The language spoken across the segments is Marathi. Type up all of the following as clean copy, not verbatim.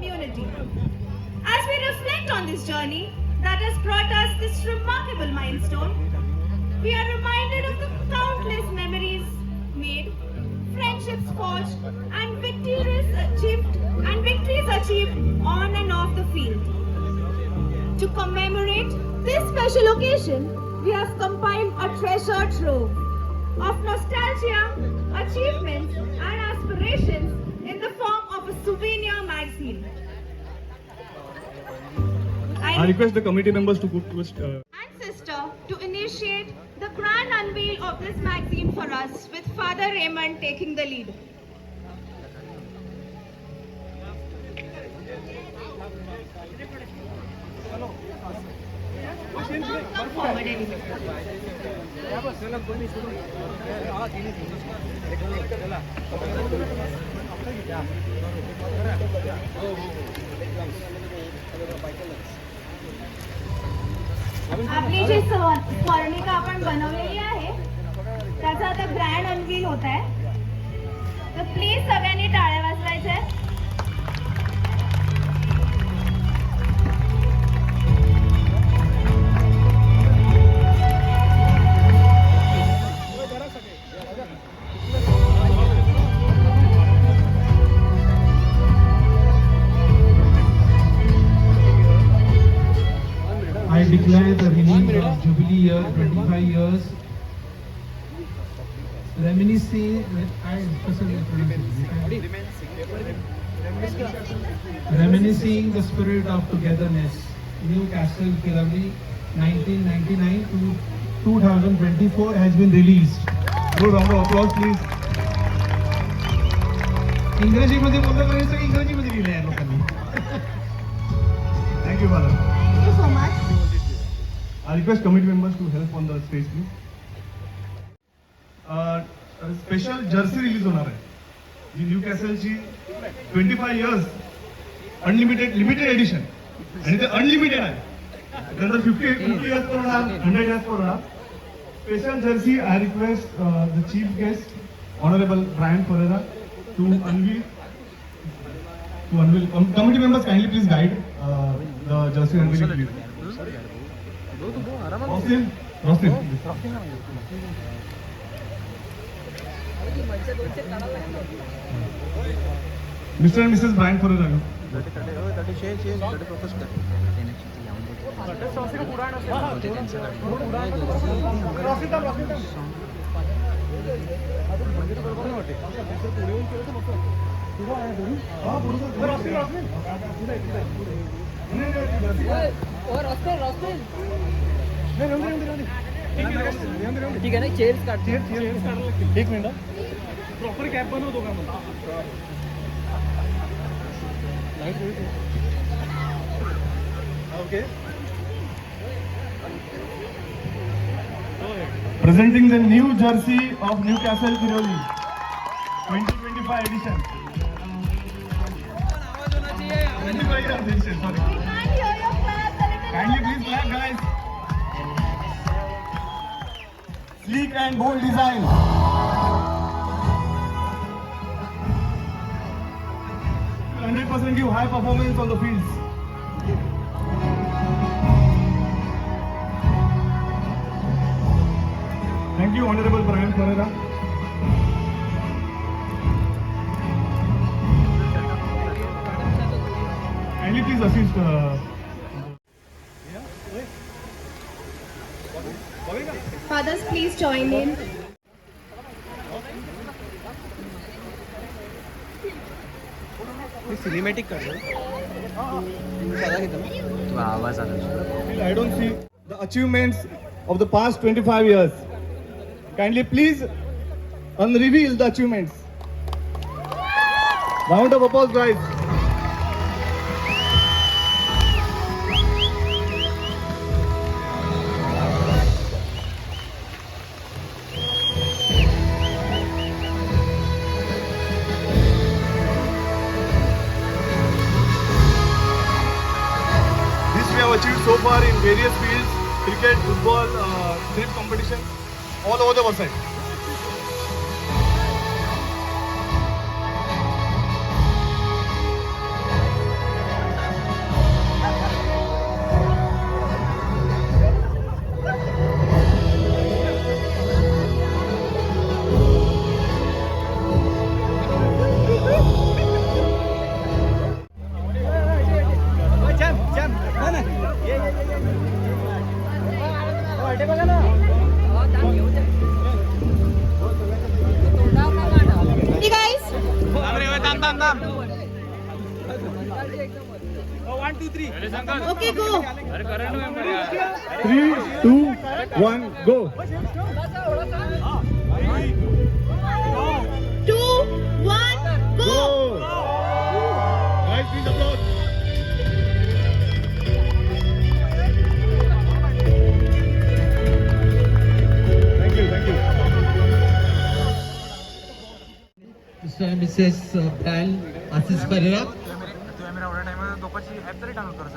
community. As we reflect on this journey that has brought us this remarkable milestone, we are reminded of the countless memories made, friendships forged, and victories achieved on and off the field. To commemorate this special occasion, we have compiled a treasure trove of nostalgia, achievements, and aspirations in the form of a souvenir magazine. I request the committee members to put twist. And sister to initiate the grand unveil of this magazine for us, with Father Raymond taking the lead. Come forward anyway. आपली जी स्मरणिका आपण बनवलेली आहे त्याचा आता ग्रँड अनवील होत आहे, तर प्लीज सगळ्यांनी टाळ्या वाजवायच्या आहेत. I declare the release of Jubilee year 25 years, reminiscing the spirit of togetherness. Newcastle Kirali 1999 to 2024 has been released. Good round of applause, please. इंग्रजीमध्ये बोललं तरी सगळं इंग्रजीमध्ये लिहिलं आहे लोकांनी. Thank you, Father. Thank you so much. I request committee members to help on the stage, please. Special jersey release होणार आहे, जी न्यू कॅसलची 25 इयर्स अनलिमिटेड लिमिटेड एडिशन, आणि ते अनलिमिटेड आहे. नंतर 50 इयर्स पर होणार, 100 इयर्स पर होणार. Special jersey I request the chief guest honourable Brian Ferreira to unveil. Committee members kindly please guide the jersey unveiling, please. Roslyn. Mr. and Mrs. Brian Ferreira. ठीक आहे ना, चेअर्स काढ. एक मिनिट, प्रॉपर कॅप बनवतो का मग? Okay. Presenting the new jersey of Newcastle Kiroli 2025 edition. 25 years edition, sorry. We can't hear your claps a little. Kindly please clap, guys. Sleek and bold design. Will 100% give high performance on the fields. Thank you, Honorable Brian Ferreira. Kindly please assist. Fathers, please join in. Cinematic काढ. आवाज आला. I don't see the achievements of the past 25 years. Kindly please unreveal the achievements. Round of applause, guys. This we have achieved so far in various fields: cricket, football, trip competition, all over the website. Okay, go. 3, 2, 1, go. 2, 1, go. Guys, please applaud. Thank you, thank you. Mr. and Mrs. Brian Assis Pereira.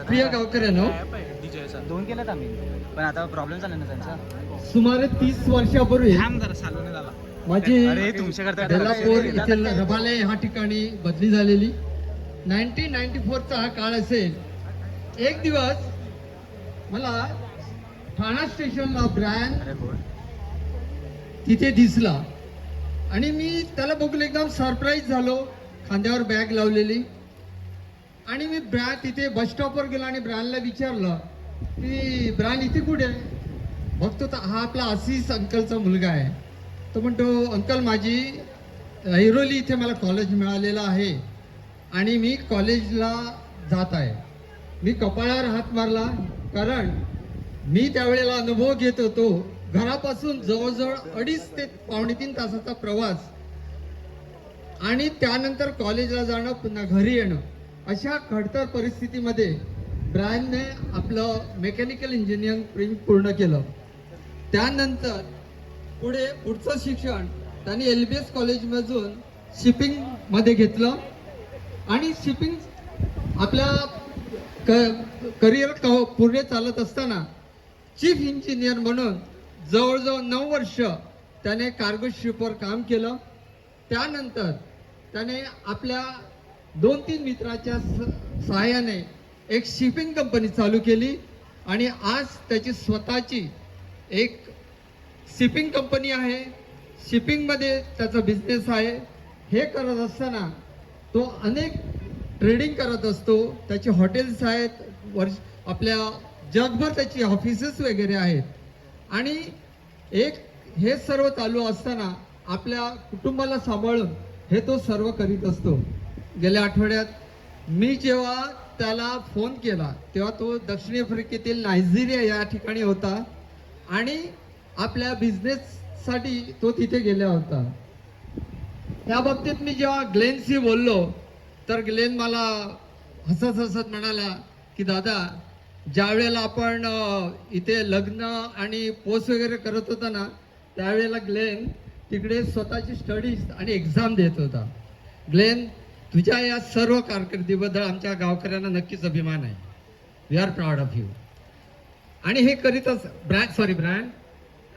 प्रिय गावकऱ्यांनो, दोन केल्यात आम्ही पण आता प्रॉब्लेम झाला ना त्यांचा सुमारे 30 वर्षापूर्वी माझी अरे तुमच्याकरता बेलापूर येथील रबाले ह्या ठिकाणी बदली झालेली. 1994चा हा काळ असेल. एक दिवस मला ठाणा स्टेशनला ब्रँड तिथे दिसला आणि मी त्याला बघून एकदम सरप्राईज झालो. खांद्यावर बॅग लावलेली आणि मी ब्रँड तिथे बस स्टॉपवर गेलो आणि ब्रँडला विचारलं की ब्रँड इथे कुठे आहे. बघतो तर हा आपला आशिष अंकलचा मुलगा आहे. तो म्हणतो अंकल माझी ऐरोली इथे मला कॉलेज मिळालेलं आहे आणि मी कॉलेजला जात आहे. मी कपाळावर हात मारला कारण मी त्यावेळेला अनुभव घेत होतो. घरापासून जवळजवळ 2.5 ते 2.5 तासाचा प्रवास आणि त्यानंतर कॉलेजला जाणं पुन्हा घरी येणं अशा खडतर परिस्थितीमध्ये ब्रँडने आपलं मेकॅनिकल इंजिनिअरिंग पूर्ण केलं. त्यानंतर पुढचं शिक्षण त्यांनी LBS कॉलेजमधून शिपिंगमध्ये घेतलं आणि शिपिंग आपल्या करिअर पुढे चालत असताना चीफ इंजिनियर म्हणून जवळजवळ 9 वर्ष त्याने कार्गो शिपवर काम केलं. त्यानंतर त्याने आपल्या 2-3 मित्राच्या सहाय्याने एक शिपिंग कंपनी चालू केली आणि आज त्याची स्वतःची एक शिपिंग कंपनी आहे. शिपिंगमध्ये त्याचा बिझनेस आहे. हे करत असताना तो अनेक ट्रेडिंग करत असतो. त्याचे हॉटेल्स आहेत, आपल्या जगभर त्याची ऑफिसेस वगैरे आहेत आणि हे सर्व चालू असताना आपल्या कुटुंबाला सांभाळून हे तो सर्व करीत असतो. गेल्या आठवड्यात मी जेव्हा त्याला फोन केला तेव्हा तो दक्षिण आफ्रिकेतील नायजेरिया या ठिकाणी होता आणि आपल्या बिझनेससाठी तो तिथे गेला होता. त्या बाबतीत मी जेव्हा ग्लेनशी बोललो तर ग्लेन मला हसत हसत म्हणाला की दादा ज्या वेळेला आपण इथे लग्न आणि पोस्ट वगैरे करत होता ना त्यावेळेला ग्लेन तिकडे स्वतःची स्टडीज आणि एक्झाम देत होता. ग्लेन तुझ्या या सर्व कारकिर्दीबद्दल आमच्या गावकऱ्यांना नक्कीच अभिमान आहे. We are proud of you. आणि हे करीतच ब्रँड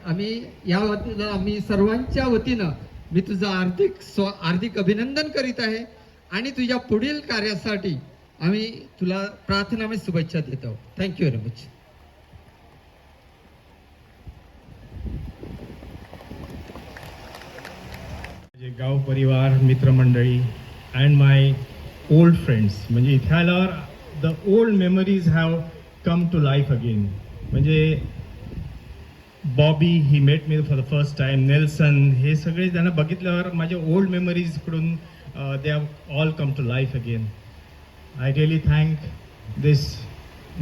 आम्ही या वतीनं आम्ही सर्वांच्या वतीनं मी तुझं हार्दिक अभिनंदन करीत आहे आणि तुझ्या पुढील कार्यासाठी आम्ही तुला प्रार्थनामय शुभेच्छा देतो. Thank you very much. गाव परिवार मित्रमंडळी अँड माय ओल्ड फ्रेंड्स म्हणजे इथे आल्यावर the old memories have come to life again. म्हणजे Bobby he met me for the first time. Nelson हे सगळे त्यांना बघितल्यावर माझ्या ओल्ड मेमरीजकडून they have all come to life again. I really thank this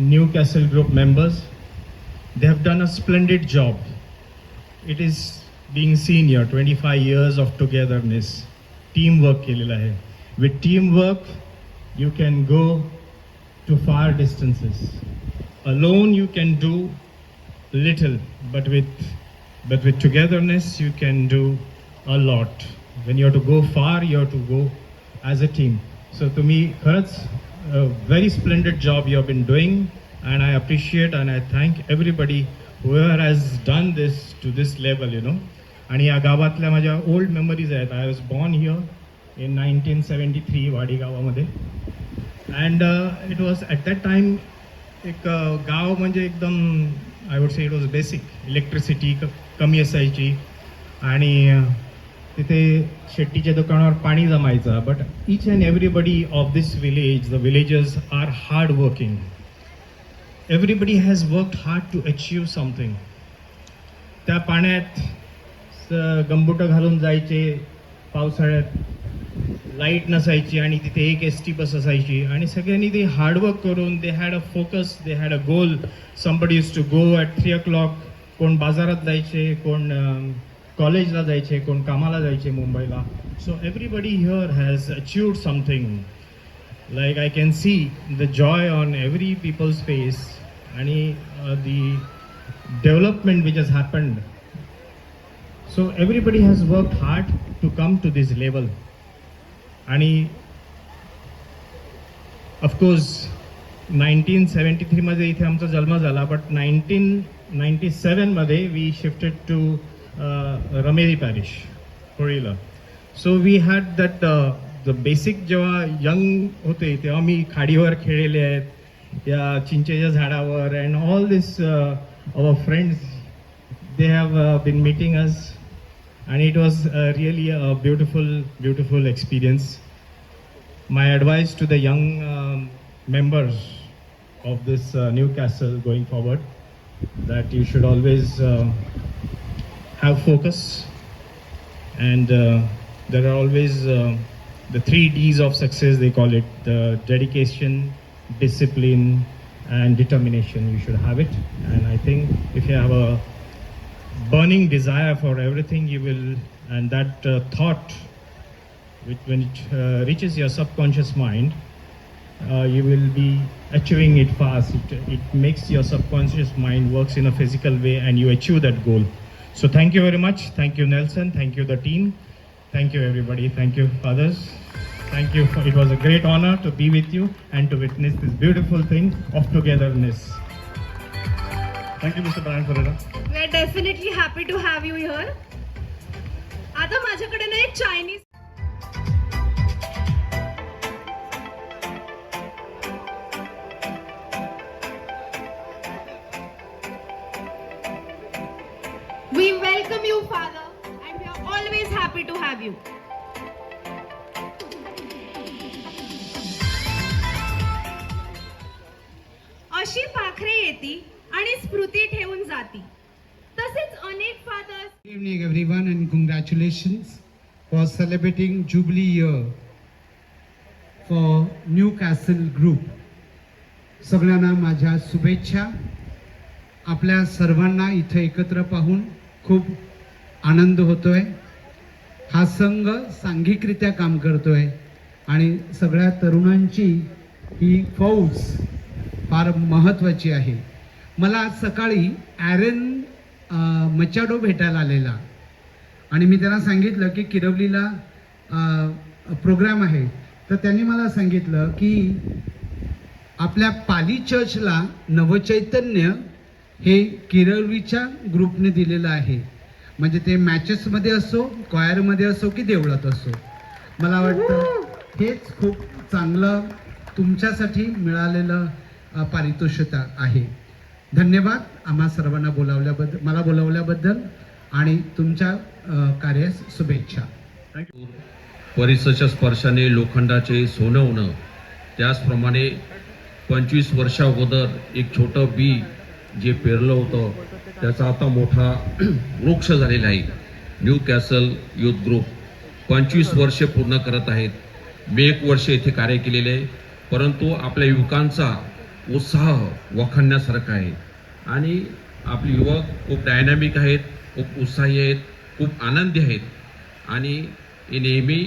Newcastle Group members. They have done a splendid job. It is being seen here, 25 years of togetherness. Teamwork केलेला आहे. With teamwork, you can go to far distances. Alone you can do little, but with togetherness you can do a lot. When you have to go far, you have to go as a team. So to me, खरंच a very splendid job you have been doing, and I appreciate and I thank everybody whoever has done this to this level, you know. आणि या गावातल्या माझ्या ओल्ड मेमरीज आहेत. I was born here in 1973 वाडी गावामध्ये. And it was at that time एक गाव म्हणजे एकदम I would say it was basic. Electricity कमी असायची आणि तिथे शेट्टीच्या दुकानावर पाणी जमायचं. But each and everybody of this village, the villagers are hard working. Everybody has worked hard to achieve something. त्या पाण्यात गंबुटं घालून जायचे पावसाळ्यात लाईट नसायची आणि तिथे एक ST बस असायची आणि सगळ्यांनी ते हार्डवर्क करून they had a focus, they had a goal. Somebody used to go at 3 o'clock, कोण बाजारात जायचे, कोण कॉलेजला जायचे, कोण कामाला जायचे मुंबईला. So everybody here has अचिव्ड something. Like I can see the joy on every people's face and the development which has happened. So everybody has worked hard to come to this level. And of course 1973 मध्ये इथे आमचा जन्म झाला, but 1997 मध्ये we shifted to Rameri parish, होळीला. So we had that the basic जेव्हा यंग होते तेव्हा मी खाडीवर खेळलेले आहेत, या चिंचेच्या झाडावर, and all this our friends, they have been meeting us, and it was really a beautiful experience. My advice to the young members of this Newcastle going forward, that you should always have focus, and there are always the 3 Ds of success, they call it: the dedication, discipline, and determination. You should have it, and I think if you have a burning desire for everything, you will, and that thought, when it reaches your subconscious mind, you will be achieving it fast. It makes your subconscious mind works in a physical way, and you achieve that goal. So thank you very much. Thank you, Nelson. Thank you, the team. Thank you, everybody. Thank you, fathers. Thank you. It was a great honor to be with you and to witness this beautiful thing of togetherness. Thank you, Mr. Brian Ferreira. We are definitely happy to have you here. आता माझ्याकडे ना एक Chinese We welcome you, Father, and we are always happy to have you. अशी पाखरे येती आणि स्मृती ठेवून जाती, तसेच अनेक fathers. Good evening everyone and congratulations for celebrating Jubilee year for Newcastle Group. सगळ्यांना माझ्या शुभेच्छा. आपल्या सर्वांना इथे एकत्र पाहून खूप आनंद होतोय. हा संघ सांघिकरित्या काम करतोय आणि सगळ्या तरुणांची ही फौज फार महत्त्वाची आहे. मला आज सकाळी ॲरन मचाडो भेटायला आलेला आणि मी त्यांना सांगितलं की किरवलीला प्रोग्राम आहे. तर त्यांनी मला सांगितलं की आपल्या पाली चर्चला नवचैतन्य हे किरवलीच्या ग्रुपने दिलेलं आहे. म्हणजे ते मॅचेसमध्ये असो, क्वायरमध्ये असो की देवळात असो. मला वाटतं हेच खूप चांगलं तुमच्यासाठी मिळालेलं पारितोषिक आहे. धन्यवाद आम्हा सर्वांना मला बोलावल्याबद्दल आणि तुमच्या कार्यास शुभेच्छा. परिसच्या स्पर्शाने लोखंडाचे सोनवणं, त्याचप्रमाणे 25 वर्षाअगोदर एक छोटं बी जे पेरलं होतं त्याचा आता मोठा वृक्ष झालेला आहे. न्यू कॅसल यूथ ग्रुप 25 वर्षे पूर्ण करत आहेत. मी 1 वर्ष इथे कार्य केलेले आहे, परंतु आपल्या युवकांचा उत्साह वाखाणण्यासारखा आहे आणि आपले युवक खूप डायनॅमिक आहेत, खूप उत्साही आहेत, खूप आनंदी आहेत आणि हे नेहमी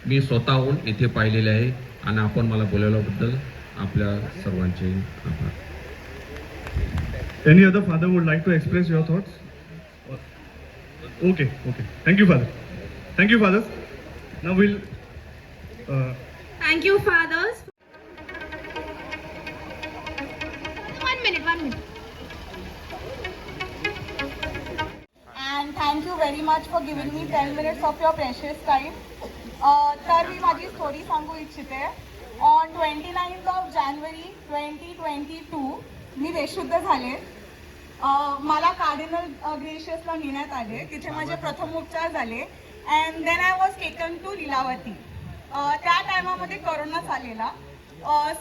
मी स्वतःहून इथे पाहिलेले आहे. आणि आपण मला बोलवल्याबद्दल आपल्या सर्वांचे आभार. Any other father would like to express your thoughts? Okay. Thank you, Father. Thank you, fathers. Now we'll. Thank you, fathers. One minute. And thank you very much for giving me 10 minutes of your precious time. तर मी माझी स्टोरी सांगू इच्छिते. ऑन 29th January 2022 मी बेशुद्ध झाले. मला कार्डिनल ग्रेशियसला नेण्यात आले. तिथे माझे प्रथम उपचार झाले and then I was taken to Lilavati. त्या टायमामध्ये करोना चाललेला.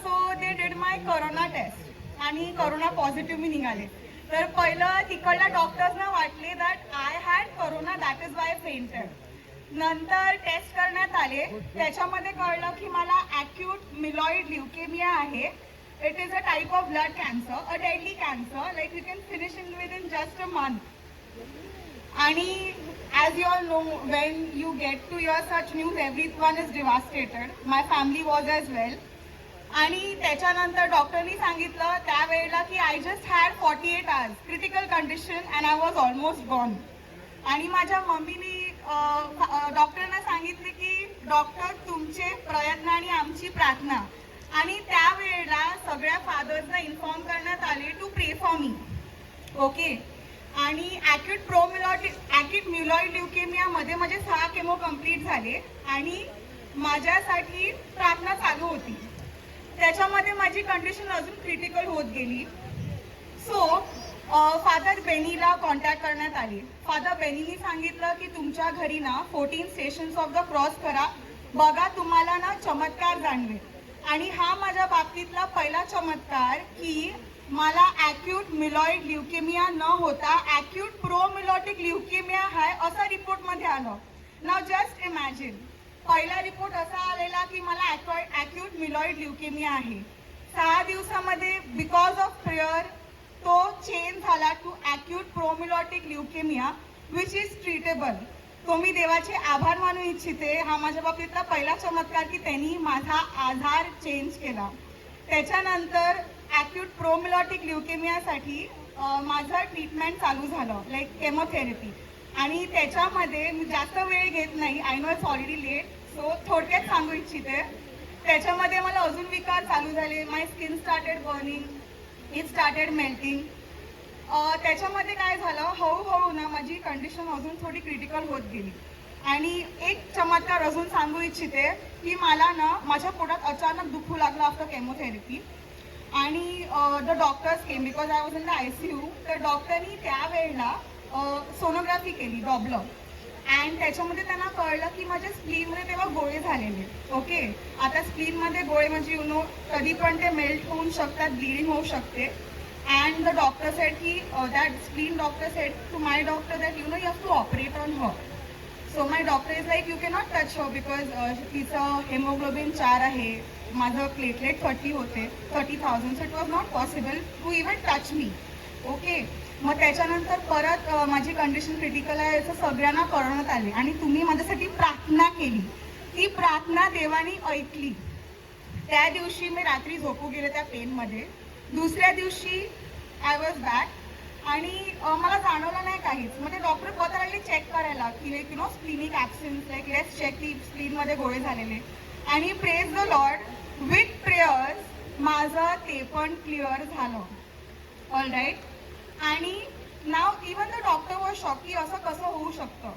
So they did my corona test आणि करोना पॉझिटिव्ह मी निघाले. तर पहिलं तिकडल्या डॉक्टर्सना वाटले that I had corona, that is why fainted. नंतर टेस्ट करण्यात आले, त्याच्यामध्ये कळलं की मला ॲक्यूट मिलॉइड ल्युकेमिया आहे. It is a type of blood cancer, a deadly cancer, like you can finish within just a month. आणि as you all know, when you get to hear such news, everyone is devastated. My family was as well. आणि त्याच्यानंतर डॉक्टरनी सांगितलं त्यावेळेला की I just had 48 hours critical condition and I was almost gone. आणि माझ्या मम्मीनी डॉक्टरना सांगितले की डॉक्टर तुमचे प्रयत्न आणि आमची प्रार्थना. आणि त्यावेळेला सगळ्या फादर्सना इन्फॉर्म करण्यात आले टू प्रे फॉर मी. ओके. आणि ॲक्यूट म्युलॉइड ल्युकेमियामध्ये माझे 6 केमो कंप्लीट झाले आणि माझ्यासाठी प्रार्थना चालू होती. त्याच्यामध्ये माझी कंडिशन अजून क्रिटिकल होत गेली. सो फादर बेनीला कॉन्टॅक्ट करण्यात आले. फादर बेनीनी सांगितलं की तुमच्या घरी ना 14 स्टेशन्स ऑफ द क्रॉस करा, बघा तुम्हाला ना चमत्कार जाणवेल. आणि हा माझ्या बाबतीतला पहिला चमत्कार की मला ॲक्यूट मिलॉइड ल्युकेमिया न होता ॲक्यूट प्रोमिलॉटिक ल्युकेमिया आहे असं रिपोर्टमध्ये आलं. नाव जस्ट इमॅजिन, पहिला रिपोर्ट असा आलेला की मला ॲक्यूट मिलॉइड ल्युकेमिया आहे. 6 दिवसामध्ये बिकॉज ऑफ प्रेयर तो चेंज झाला to acute promyelocytic leukaemia which is treatable. तो मी देवाचे आभार मानू इच्छिते. हा माझ्या बाबतीतला पहिला चमत्कार की त्यांनी माझा आधार चेंज केला. त्याच्यानंतर ॲक्यूट प्रोमिलॉटिक ल्युकेमियासाठी माझं ट्रीटमेंट चालू झालं, लाईक केमोथेरपी. आणि त्याच्यामध्ये मी जास्त वेळ घेत नाही, I know it's already late, so थोडक्यात सांगू इच्छिते. त्याच्यामध्ये मला अजून विकार चालू झाले. My skin started burning, it started melting. त्याच्यामध्ये काय झालं, हळूहळू ना माझी कंडिशन अजून थोडी क्रिटिकल होत गेली. आणि एक चमत्कार अजून सांगू इच्छिते की मला ना माझ्या पोटात अचानक दुखू लागलं आफ्टर केमोथेरपी. आणि the doctors came because I was in the ICU. तर डॉक्टरनी त्यावेळेला सोनोग्राफी केली, डॉपलर. अँड त्याच्यामध्ये त्यांना कळलं की माझ्या स्प्लीनमध्ये तेव्हा गोळे झालेले. ओके. आता स्प्लीनमध्ये गोळे म्हणजे यू नो कधी पण ते मेल्ट होऊ शकतात, ब्लिडिंग होऊ शकते. अँड द डॉक्टर सेड की that spleen doctor said to my doctor that you know you have to operate on her. So my doctor is like you cannot touch her because तिचं हेमोग्लोबिन 4 आहे, माझं प्लेटलेट 30 होते, 30,000. So it was not possible to even touch me. Okay. मग त्याच्यानंतर परत माझी कंडिशन क्रिटिकल आहे असं सगळ्यांना कळवण्यात आले आणि तुम्ही माझ्यासाठी प्रार्थना केली. ती प्रार्थना देवानी ऐकली. त्या दिवशी मी रात्री झोपू गेले त्या पेनमध्ये. दुसऱ्या दिवशी आय वॉज बॅक आणि मला जाणवलं नाही काहीच. मग ते डॉक्टर परत लागले चेक करायला की like you know splenic abscess, like let's check की स्प्लीनमध्ये गोळे झालेले. आणि praise the Lord, with prayers माझं ते पण क्लिअर झालं. All right. आणि नाव even the doctor was shock की असं कसं होऊ शकतं.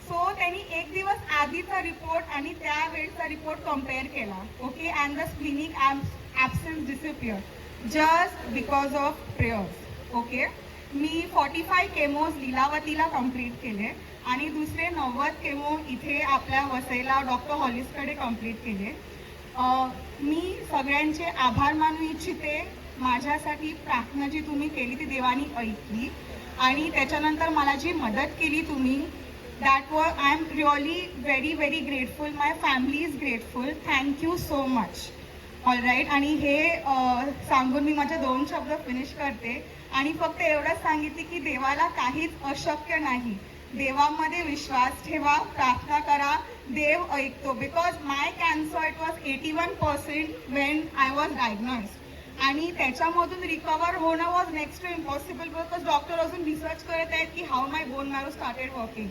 सो त्यांनी एक दिवस आधीचा रिपोर्ट आणि त्यावेळेचा रिपोर्ट कम्पेअर केला. Okay. And the splenic abscess disappear just because of prayers. Okay. मी 45 केमोज लीलावतीला कंप्लीट केले आणि दुसरे 90 केमो इथे आपल्या वसईला डॉक्टर हॉलिसकडे कंप्लीट केले. मी सगळ्यांचे आभार मानू इच्छिते. माझ्यासाठी प्रार्थना जी तुम्ही केली ती देवानी ऐकली आणि त्याच्यानंतर मला जी मदत केली तुम्ही, that was I am really very very grateful. My family is grateful. Thank you so much. All right. आणि हे सांगून मी माझे 2 शब्द फिनिश करते आणि फक्त एवढंच सांगितले की देवाला काहीच अशक्य नाही. देवामध्ये विश्वास ठेवा, प्रार्थना करा, देव ऐकतो. Because my cancer it was 81% when I was diagnose. आणि त्याच्यामधून रिकवर होणं was next to impossible because doctor अजून रिसर्च करत आहेत की how my bone marrow started working.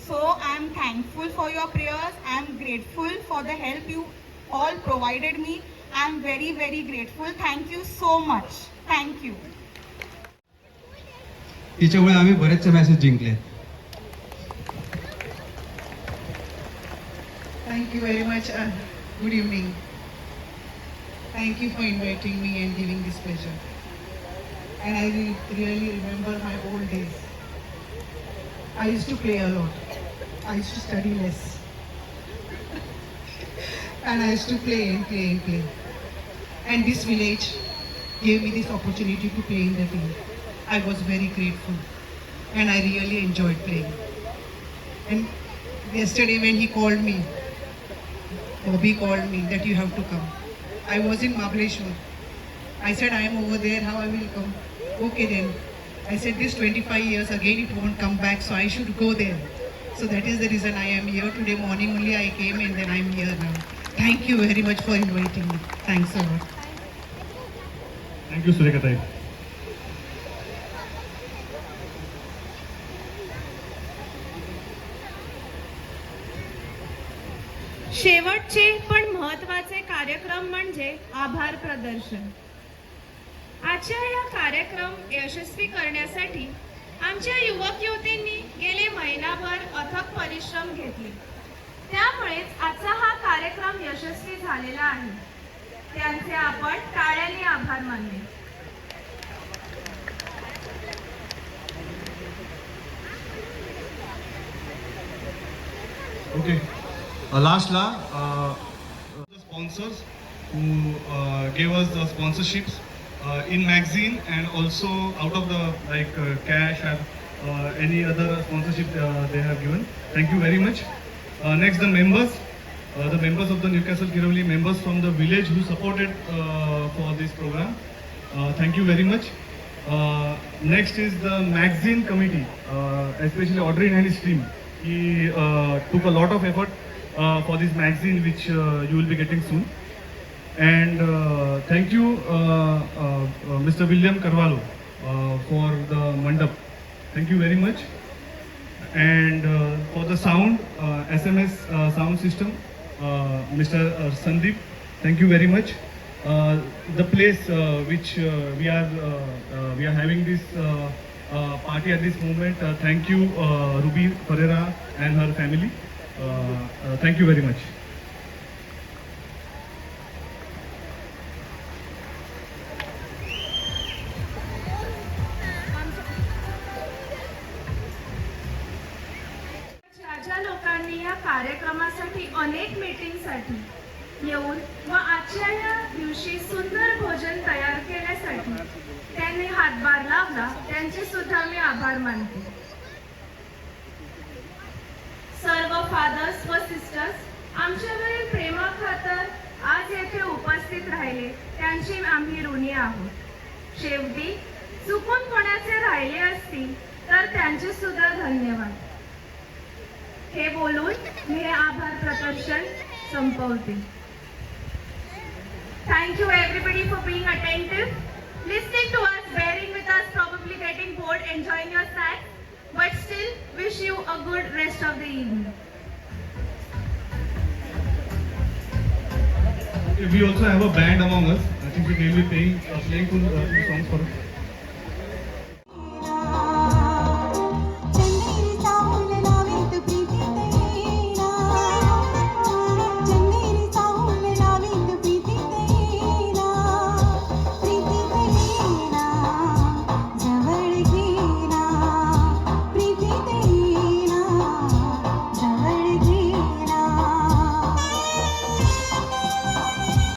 So I am thankful for your prayers. I am grateful for the help you all provided me. I am very very grateful. Thank you so much. Thank you. तिच्यामुळे आम्ही बरेचसे मॅसेज जिंकले. Thank you very much. Good evening. Thank you for inviting me and giving this pleasure. And I really remember my old days. I used to play a lot. I used to study less. And I used to play and play and play. And this village gave me this opportunity to play in the team. I was very grateful. And I really enjoyed playing. And yesterday when he called me, Bobby called me that you have to come. I was in Mahabaleshwar. I said, I am over there, how I will come? Okay then. I said, this 25 years again it won't come back, so I should go there. So that is the reason I am here. Today morning only I came and then I am here now. Thank you very much for inviting me. Thanks a lot. Thank you, Surekha. शेवटचे पण महत्त्वाचे कार्यक्रम म्हणजे आभार प्रदर्शन. आजच्या या कार्यक्रम यशस्वी करण्यासाठी आमच्या युवक युवतींनी गेले महिनाभर अथक परिश्रम घेतले. त्यामुळेच आजचा हा कार्यक्रम यशस्वी झालेला आहे. त्यांचे आपण टाळ्यांनी आभार मानले. Okay. Lastly, the sponsors who gave us the sponsorships in magazine and also out of the cash or any other sponsorship they have given. Thank you very much. Next, the members of the Newcastle Kiravli members from the village who supported for this program. Thank you very much. Next is the magazine committee, especially Audrey and his team. He took a lot of effort for this magazine which you will be getting soon. And thank you Mr. William Carvalho for the mandap. Thank you very much. And for the sound, SMS sound system, Mr. Sandeep, thank you very much. The place which we are having this party at this moment. Thank you Ruby Ferreira and her family. Thank you very much. ज्या लोकांनी या कार्यक्रमासाठी अनेक मीटिंगसाठी येऊन व आजच्या या दिवशी सुंदर भोजन तयार केल्यासाठी त्यांनी हातभार लावला, त्यांचे सुद्धा मी आभार मानते. सर्व फादर्स व सिस्टर्स आमच्यावरील प्रेमाखातर आज येथे उपस्थित राहिले, त्यांची आम्ही ऋणी आहोत. शेवटी चुकून कोणाचे राहिले असतील तर त्यांचे सुद्धा धन्यवाद. हे बोलून मी हे आभार प्रदर्शन संपवते. Thank you everybody for being attentive, listening to us, bearing with us, probably getting bored, enjoying your snacks, but still wish you a good rest of the evening. We also have a band among us. I think we will be playing two songs for us.